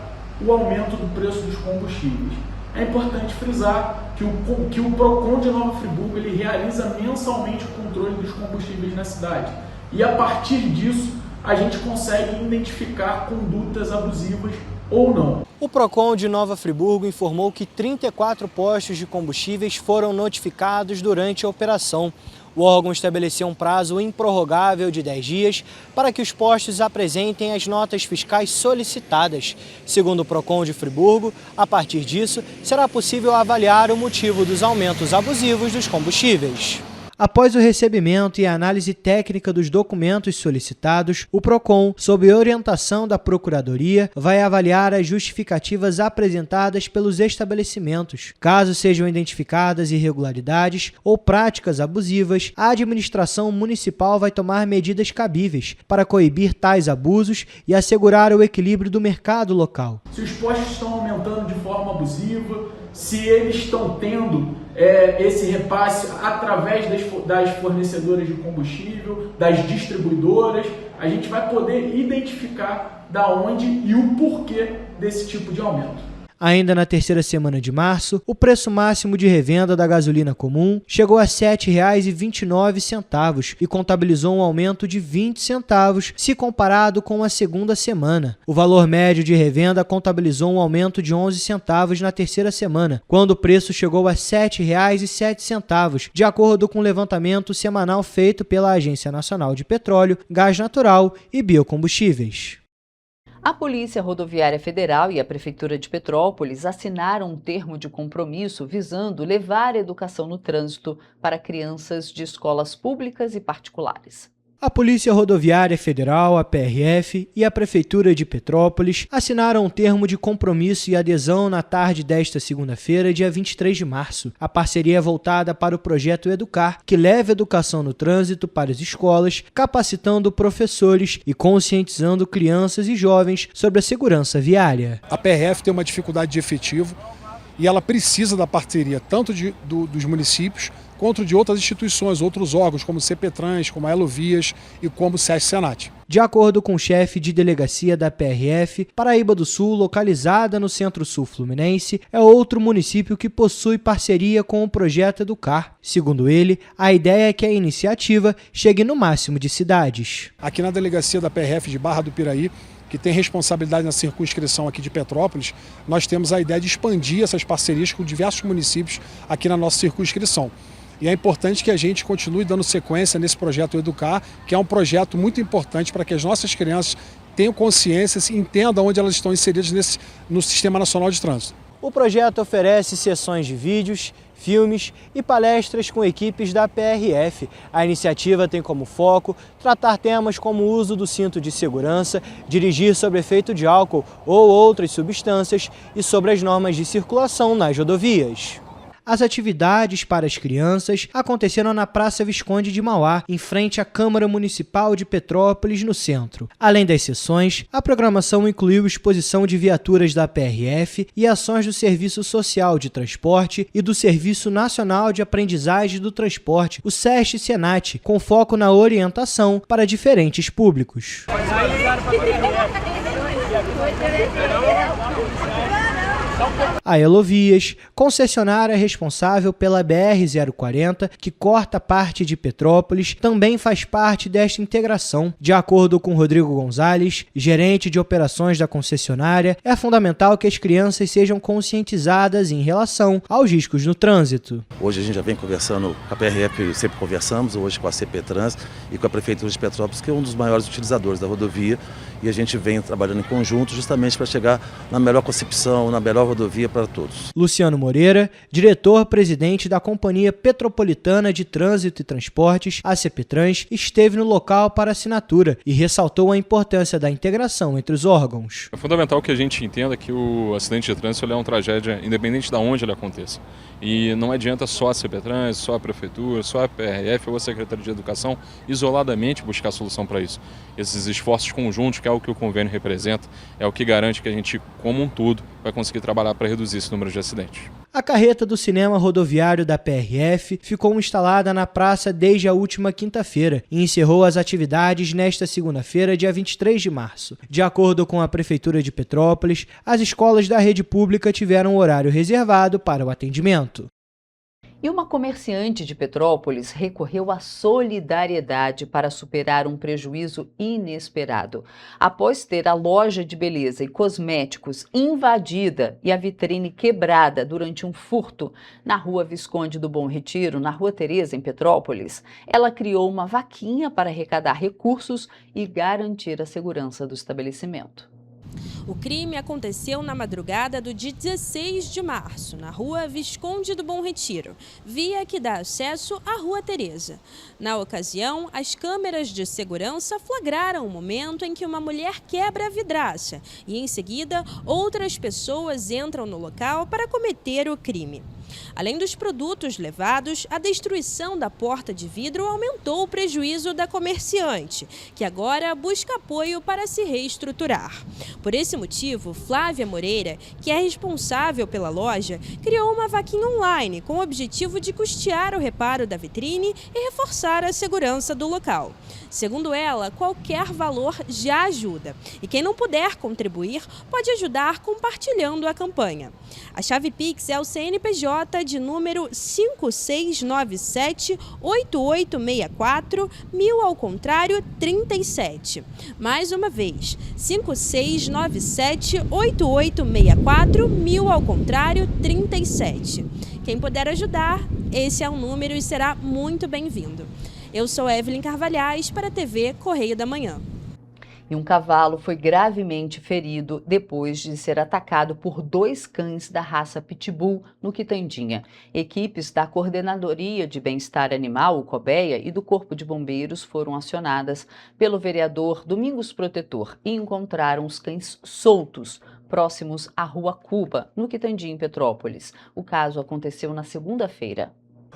o aumento do preço dos combustíveis. É importante frisar que o PROCON de Nova Friburgo ele realiza mensalmente o controle dos combustíveis na cidade. E a partir disso, a gente consegue identificar condutas abusivas ou não. O PROCON de Nova Friburgo informou que 34 postos de combustíveis foram notificados durante a operação. O órgão estabeleceu um prazo improrrogável de 10 dias para que os postos apresentem as notas fiscais solicitadas. Segundo o PROCON de Friburgo, a partir disso, será possível avaliar o motivo dos aumentos abusivos dos combustíveis. Após o recebimento e a análise técnica dos documentos solicitados, o PROCON, sob orientação da Procuradoria, vai avaliar as justificativas apresentadas pelos estabelecimentos. Caso sejam identificadas irregularidades ou práticas abusivas, a administração municipal vai tomar medidas cabíveis para coibir tais abusos e assegurar o equilíbrio do mercado local. Se os postos estão aumentando de forma abusiva, se eles estão tendo esse repasse através das fornecedoras de combustível, das distribuidoras, a gente vai poder identificar da onde e o porquê desse tipo de aumento. Ainda na terceira semana de março, o preço máximo de revenda da gasolina comum chegou a R$ 7,29 e contabilizou um aumento de 20 centavos se comparado com a segunda semana. O valor médio de revenda contabilizou um aumento de 11 centavos na terceira semana, quando o preço chegou a R$ 7,07, de acordo com o levantamento semanal feito pela Agência Nacional de Petróleo, Gás Natural e Biocombustíveis. A Polícia Rodoviária Federal e a Prefeitura de Petrópolis assinaram um termo de compromisso visando levar a educação no trânsito para crianças de escolas públicas e particulares. A Polícia Rodoviária Federal, a PRF, e a Prefeitura de Petrópolis assinaram um termo de compromisso e adesão na tarde desta segunda-feira, dia 23 de março. A parceria é voltada para o projeto Educar, que leva educação no trânsito para as escolas, capacitando professores e conscientizando crianças e jovens sobre a segurança viária. A PRF tem uma dificuldade de efetivo e ela precisa da parceria tanto dos municípios quanto de outras instituições, outros órgãos, como o CPTrans, como a Elovias e como o SESC-Senat. De acordo com o chefe de delegacia da PRF, Paraíba do Sul, localizada no Centro-Sul Fluminense, é outro município que possui parceria com o projeto Educar. Segundo ele, a ideia é que a iniciativa chegue no máximo de cidades. Aqui na delegacia da PRF de Barra do Piraí, que tem responsabilidade na circunscrição aqui de Petrópolis, nós temos a ideia de expandir essas parcerias com diversos municípios aqui na nossa circunscrição. E é importante que a gente continue dando sequência nesse projeto Educar, que é um projeto muito importante para que as nossas crianças tenham consciência e entendam onde elas estão inseridas no Sistema Nacional de Trânsito. O projeto oferece sessões de vídeos, filmes e palestras com equipes da PRF. A iniciativa tem como foco tratar temas como o uso do cinto de segurança, dirigir sob efeito de álcool ou outras substâncias e sobre as normas de circulação nas rodovias. As atividades para as crianças aconteceram na Praça Visconde de Mauá, em frente à Câmara Municipal de Petrópolis, no centro. Além das sessões, a programação incluiu exposição de viaturas da PRF e ações do Serviço Social de Transporte e do Serviço Nacional de Aprendizagem do Transporte, o SESC-Senat, com foco na orientação para diferentes públicos. A Elovias, concessionária responsável pela BR-040, que corta parte de Petrópolis, também faz parte desta integração. De acordo com Rodrigo Gonzalez, gerente de operações da concessionária, é fundamental que as crianças sejam conscientizadas em relação aos riscos no trânsito. Hoje a gente já vem conversando com a PRF, sempre conversamos, hoje com a CPTrans e com a Prefeitura de Petrópolis, que é um dos maiores utilizadores da rodovia, e a gente vem trabalhando em conjunto justamente para chegar na melhor concepção, na melhor rodovia para todos. Luciano Moreira, diretor-presidente da Companhia Petropolitana de Trânsito e Transportes, a CPTrans, esteve no local para assinatura e ressaltou a importância da integração entre os órgãos. É fundamental que a gente entenda que o acidente de trânsito é uma tragédia independente de onde ele aconteça. E não adianta só a CPTrans, só a Prefeitura, só a PRF ou a Secretaria de Educação isoladamente buscar solução para isso. Esses esforços conjuntos, que é o que o convênio representa, é o que garante que a gente, como um todo, vai conseguir trabalhar para reduzir esse número de acidentes. A carreta do cinema rodoviário da PRF ficou instalada na praça desde a última quinta-feira e encerrou as atividades nesta segunda-feira, dia 23 de março. De acordo com a Prefeitura de Petrópolis, as escolas da rede pública tiveram horário reservado para o atendimento. E uma comerciante de Petrópolis recorreu à solidariedade para superar um prejuízo inesperado. Após ter a loja de beleza e cosméticos invadida e a vitrine quebrada durante um furto na Rua Visconde do Bom Retiro, na Rua Tereza, em Petrópolis, ela criou uma vaquinha para arrecadar recursos e garantir a segurança do estabelecimento. O crime aconteceu na madrugada do dia 16 de março, na rua Visconde do Bom Retiro, via que dá acesso à Rua Teresa. Na ocasião, as câmeras de segurança flagraram o momento em que uma mulher quebra a vidraça e, em seguida, outras pessoas entram no local para cometer o crime. Além dos produtos levados, a destruição da porta de vidro aumentou o prejuízo da comerciante, que agora busca apoio para se reestruturar. Por esse motivo, Flávia Moreira, que é responsável pela loja, criou uma vaquinha online com o objetivo de custear o reparo da vitrine e reforçar a segurança do local. Segundo ela, qualquer valor já ajuda. E quem não puder contribuir, pode ajudar compartilhando a campanha. A chave Pix é o CNPJ de número 5697-8864-1000 ao contrário 37. Mais uma vez, 5697-8864-1000 ao contrário 37. Quem puder ajudar, esse é o número e será muito bem-vindo. Eu sou Evelyn Carvalhais para a TV Correio da Manhã. E um cavalo foi gravemente ferido depois de ser atacado por 2 cães da raça Pitbull no Quitandinha. Equipes da Coordenadoria de Bem-Estar Animal, o COBEA, e do Corpo de Bombeiros foram acionadas pelo vereador Domingos Protetor e encontraram os cães soltos próximos à Rua Cuba, no Quitandinha, em Petrópolis. O caso aconteceu na segunda-feira.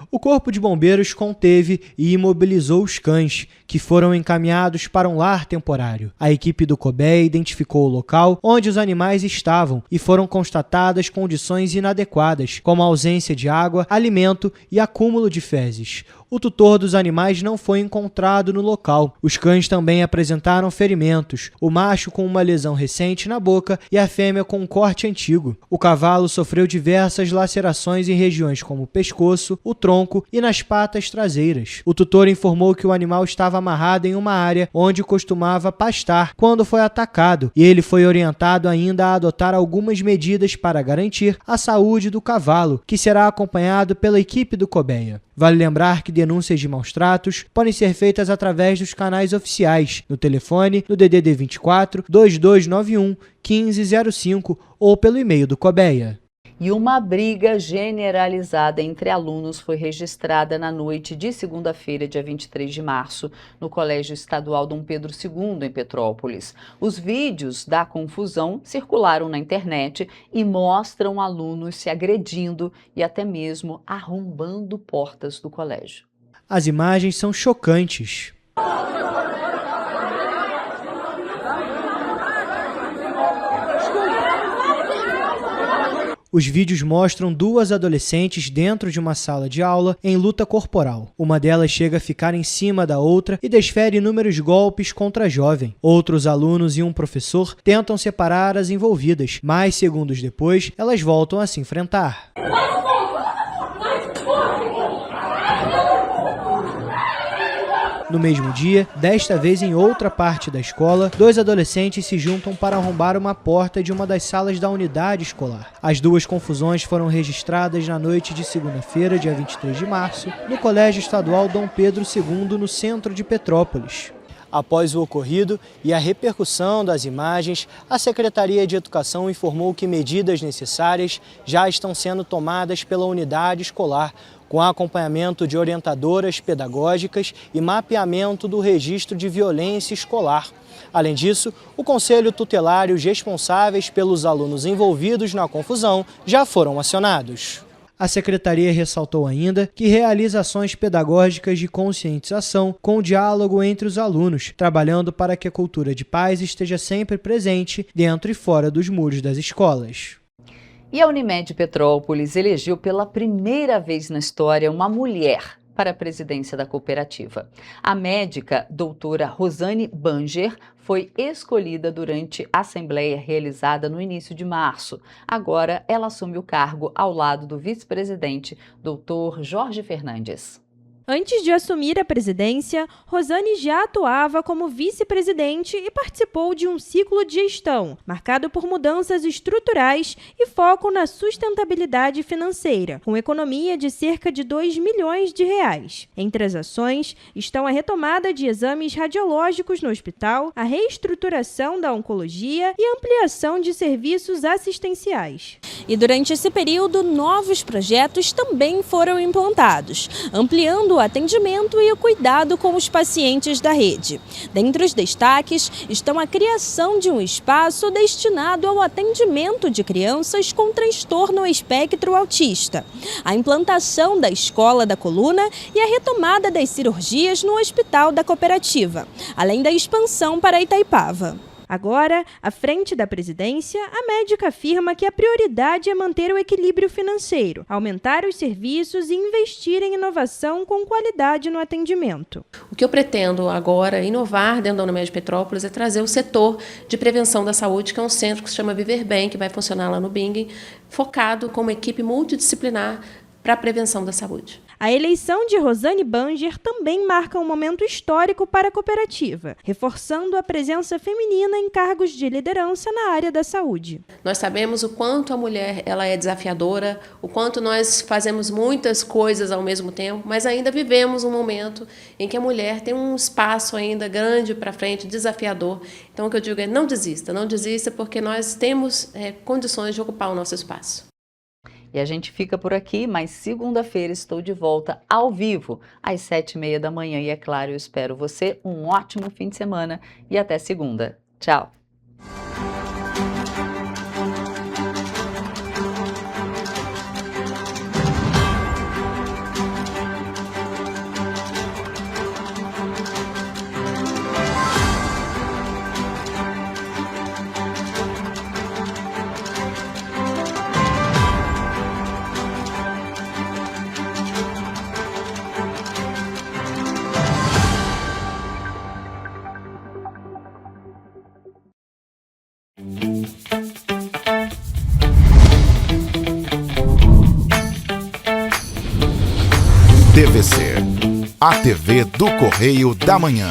O Corpo de Bombeiros conteve e imobilizou os cães, que foram encaminhados para um lar temporário. A equipe do COBEA identificou o local onde os animais estavam e foram constatadas condições inadequadas, como a ausência de água, alimento e acúmulo de fezes. O tutor dos animais não foi encontrado no local. Os cães também apresentaram ferimentos, o macho com uma lesão recente na boca e a fêmea com um corte antigo. O cavalo sofreu diversas lacerações em regiões como o pescoço, o tronco e nas patas traseiras. O tutor informou que o animal estava amarrado em uma área onde costumava pastar quando foi atacado e ele foi orientado ainda a adotar algumas medidas para garantir a saúde do cavalo, que será acompanhado pela equipe do COBEA. Vale lembrar que denúncias de maus-tratos podem ser feitas através dos canais oficiais, no telefone, no DDD 24 2291 1505 ou pelo e-mail do COBEA. E uma briga generalizada entre alunos foi registrada na noite de segunda-feira, dia 23 de março, no Colégio Estadual Dom Pedro II, em Petrópolis. Os vídeos da confusão circularam na internet e mostram alunos se agredindo e até mesmo arrombando portas do colégio. As imagens são chocantes. Os vídeos mostram 2 adolescentes dentro de uma sala de aula em luta corporal. Uma delas chega a ficar em cima da outra e desfere inúmeros golpes contra a jovem. Outros alunos e um professor tentam separar as envolvidas, mas segundos depois, elas voltam a se enfrentar. No mesmo dia, desta vez em outra parte da escola, 2 adolescentes se juntam para arrombar uma porta de uma das salas da unidade escolar. As 2 confusões foram registradas na noite de segunda-feira, dia 23 de março, no Colégio Estadual Dom Pedro II, no centro de Petrópolis. Após o ocorrido e a repercussão das imagens, a Secretaria de Educação informou que medidas necessárias já estão sendo tomadas pela unidade escolar, com acompanhamento de orientadoras pedagógicas e mapeamento do registro de violência escolar. Além disso, o Conselho Tutelar e os responsáveis pelos alunos envolvidos na confusão já foram acionados. A Secretaria ressaltou ainda que realiza ações pedagógicas de conscientização com diálogo entre os alunos, trabalhando para que a cultura de paz esteja sempre presente dentro e fora dos muros das escolas. E a Unimed Petrópolis elegeu pela primeira vez na história uma mulher para a presidência da cooperativa. A médica doutora Rosane Banger foi escolhida durante a assembleia realizada no início de março. Agora ela assume o cargo ao lado do vice-presidente, doutor Jorge Fernandes. Antes de assumir a presidência, Rosane já atuava como vice-presidente e participou de um ciclo de gestão, marcado por mudanças estruturais e foco na sustentabilidade financeira, com economia de cerca de R$2 milhões. Entre as ações estão a retomada de exames radiológicos no hospital, a reestruturação da oncologia e a ampliação de serviços assistenciais. E durante esse período, novos projetos também foram implantados, ampliando o atendimento e o cuidado com os pacientes da rede. Dentre os destaques estão a criação de um espaço destinado ao atendimento de crianças com transtorno espectro autista, a implantação da Escola da Coluna e a retomada das cirurgias no Hospital da Cooperativa, além da expansão para Itaipava. Agora, à frente da presidência, a médica afirma que a prioridade é manter o equilíbrio financeiro, aumentar os serviços e investir em inovação com qualidade no atendimento. O que eu pretendo agora inovar dentro da Unimed Petrópolis é trazer o setor de prevenção da saúde, que é um centro que se chama Viver Bem, que vai funcionar lá no Bingen, focado com uma equipe multidisciplinar para a prevenção da saúde. A eleição de Rosane Banger também marca um momento histórico para a cooperativa, reforçando a presença feminina em cargos de liderança na área da saúde. Nós sabemos o quanto a mulher ela é desafiadora, o quanto nós fazemos muitas coisas ao mesmo tempo, mas ainda vivemos um momento em que a mulher tem um espaço ainda grande para frente, desafiador. Então o que eu digo é não desista porque nós temos condições de ocupar o nosso espaço. E a gente fica por aqui, mas segunda-feira estou de volta ao vivo, às 7h30 da manhã. E é claro, eu espero você um ótimo fim de semana e até segunda. Tchau! TVC, a TV do Correio da Manhã.